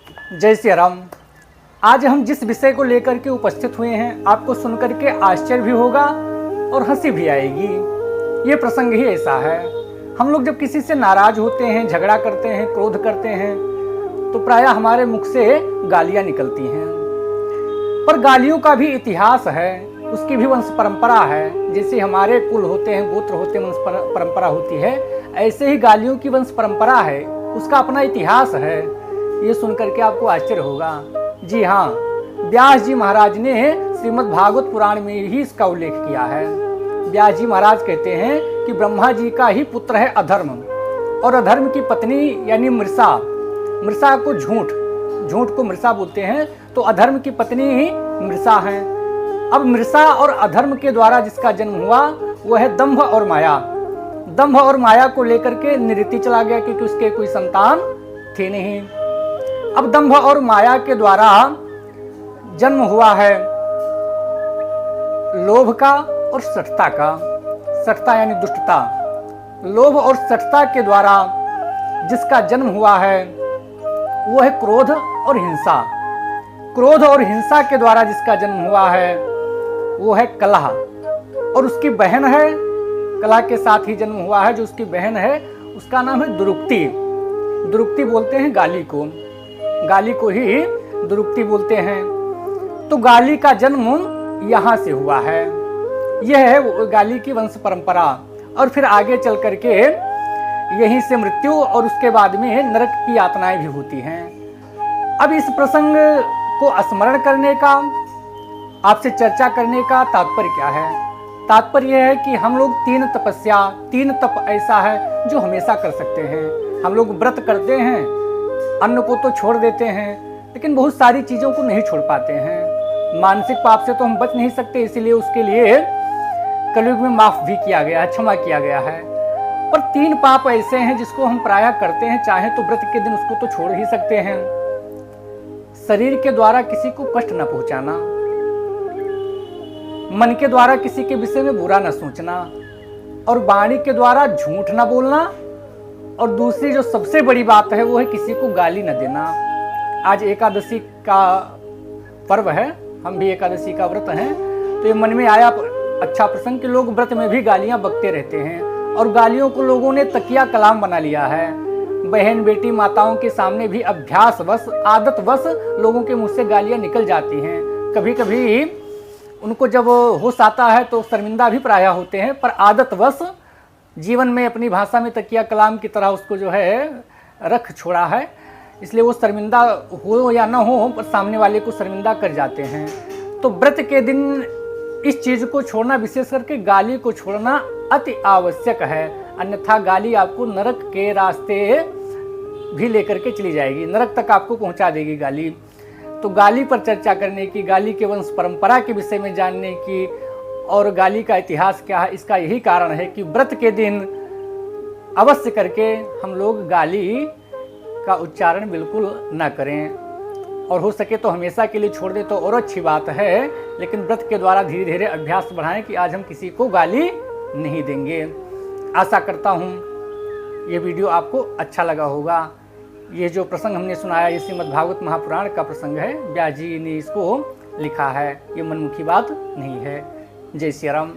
जय श्री राम। आज हम जिस विषय को लेकर के उपस्थित हुए हैं, आपको सुनकर के आश्चर्य भी होगा और हंसी भी आएगी। ये प्रसंग ही ऐसा है। हम लोग जब किसी से नाराज होते हैं, झगड़ा करते हैं, क्रोध करते हैं, तो प्रायः हमारे मुख से गालियां निकलती हैं। पर गालियों का भी इतिहास है, उसकी भी वंश परंपरा है। जैसे हमारे कुल होते हैं, गोत्र होते हैं, वंश परंपरा होती है, ऐसे ही गालियों की वंश परंपरा है, उसका अपना इतिहास है। ये सुनकर के आपको आश्चर्य होगा। जी हाँ, व्यास जी महाराज ने श्रीमद् भागवत पुराण में ही इसका उल्लेख किया है। व्यास जी महाराज कहते हैं कि ब्रह्मा जी का ही पुत्र है अधर्म, और अधर्म की पत्नी यानी मृषा, मृषा को झूठ, झूठ को मृषा बोलते हैं, तो अधर्म की पत्नी ही मृषा है। अब मृषा और अधर्म के द्वारा जिसका जन्म हुआ वह है दंभ और माया। दंभ और माया को लेकर के निरति चला गया, क्योंकि उसके कोई संतान थे नहीं। अब दंभ और माया के द्वारा जन्म हुआ है लोभ का और सठता का। सठता यानी दुष्टता। लोभ और सठता के द्वारा जिसका जन्म हुआ है वो है क्रोध और हिंसा। क्रोध और हिंसा के द्वारा जिसका जन्म हुआ है वो है कलह, और उसकी बहन है, कलह के साथ ही जन्म हुआ है जो उसकी बहन है, उसका नाम है दुरुक्ति। दुरुक्ति बोलते हैं गाली को, गाली को ही दुरुक्ति बोलते हैं। तो गाली का जन्म यहाँ से हुआ है। यह है गाली की वंश परंपरा। और फिर आगे चल करके यहीं से मृत्यु और उसके बाद में नरक की यातनाएं भी होती हैं। अब इस प्रसंग को स्मरण करने का, आपसे चर्चा करने का तात्पर्य क्या है? तात्पर्य यह है कि हम लोग तीन तप ऐसा है जो हमेशा कर सकते हैं। हम लोग व्रत करते हैं, अन्न को तो छोड़ देते हैं, लेकिन बहुत सारी चीज़ों को नहीं छोड़ पाते हैं। मानसिक पाप से तो हम बच नहीं सकते, इसीलिए उसके लिए कलयुग में माफ भी किया गया है, क्षमा किया गया है। पर 3 पाप ऐसे हैं जिसको हम प्रायः करते हैं, चाहे तो व्रत के दिन उसको तो छोड़ ही सकते हैं। शरीर के द्वारा किसी को कष्ट न पहुंचाना, मन के द्वारा किसी के विषय में बुरा न सोचना, और वाणी के द्वारा झूठ न बोलना, और दूसरी जो सबसे बड़ी बात है वो है किसी को गाली न देना। आज एकादशी का पर्व है, हम भी एकादशी का व्रत हैं, तो ये मन में आया अच्छा प्रसंग कि लोग व्रत में भी गालियां बकते रहते हैं, और गालियों को लोगों ने तकिया कलाम बना लिया है। बहन बेटी माताओं के सामने भी अभ्यासवश, आदतवश लोगों के मुंह से गालियां निकल जाती हैं। कभी कभी उनको जब होश आता है तो शर्मिंदा भी प्रायः होते हैं, पर आदतवश जीवन में अपनी भाषा में तकिया कलाम की तरह उसको जो है रख छोड़ा है, इसलिए वो शर्मिंदा हो या ना हो, पर सामने वाले को शर्मिंदा कर जाते हैं। तो व्रत के दिन इस चीज़ को छोड़ना, विशेष करके गाली को छोड़ना अति आवश्यक है। अन्यथा गाली आपको नरक के रास्ते भी लेकर के चली जाएगी, नरक तक आपको पहुंचा देगी गाली। तो गाली पर चर्चा करने की, गाली के वंश परंपरा के विषय में जानने की, और गाली का इतिहास क्या है, इसका यही कारण है कि व्रत के दिन अवश्य करके हम लोग गाली का उच्चारण बिल्कुल न करें, और हो सके तो हमेशा के लिए छोड़ दे तो और अच्छी बात है। लेकिन व्रत के द्वारा धीरे धीरे अभ्यास बढ़ाएं कि आज हम किसी को गाली नहीं देंगे। आशा करता हूँ ये वीडियो आपको अच्छा लगा होगा। ये जो प्रसंग हमने सुनाया, ये श्रीमद् भागवत महापुराण का प्रसंग है। व्यास जी ने इसको लिखा है, ये मनमुखी बात नहीं है। जय श्री राम।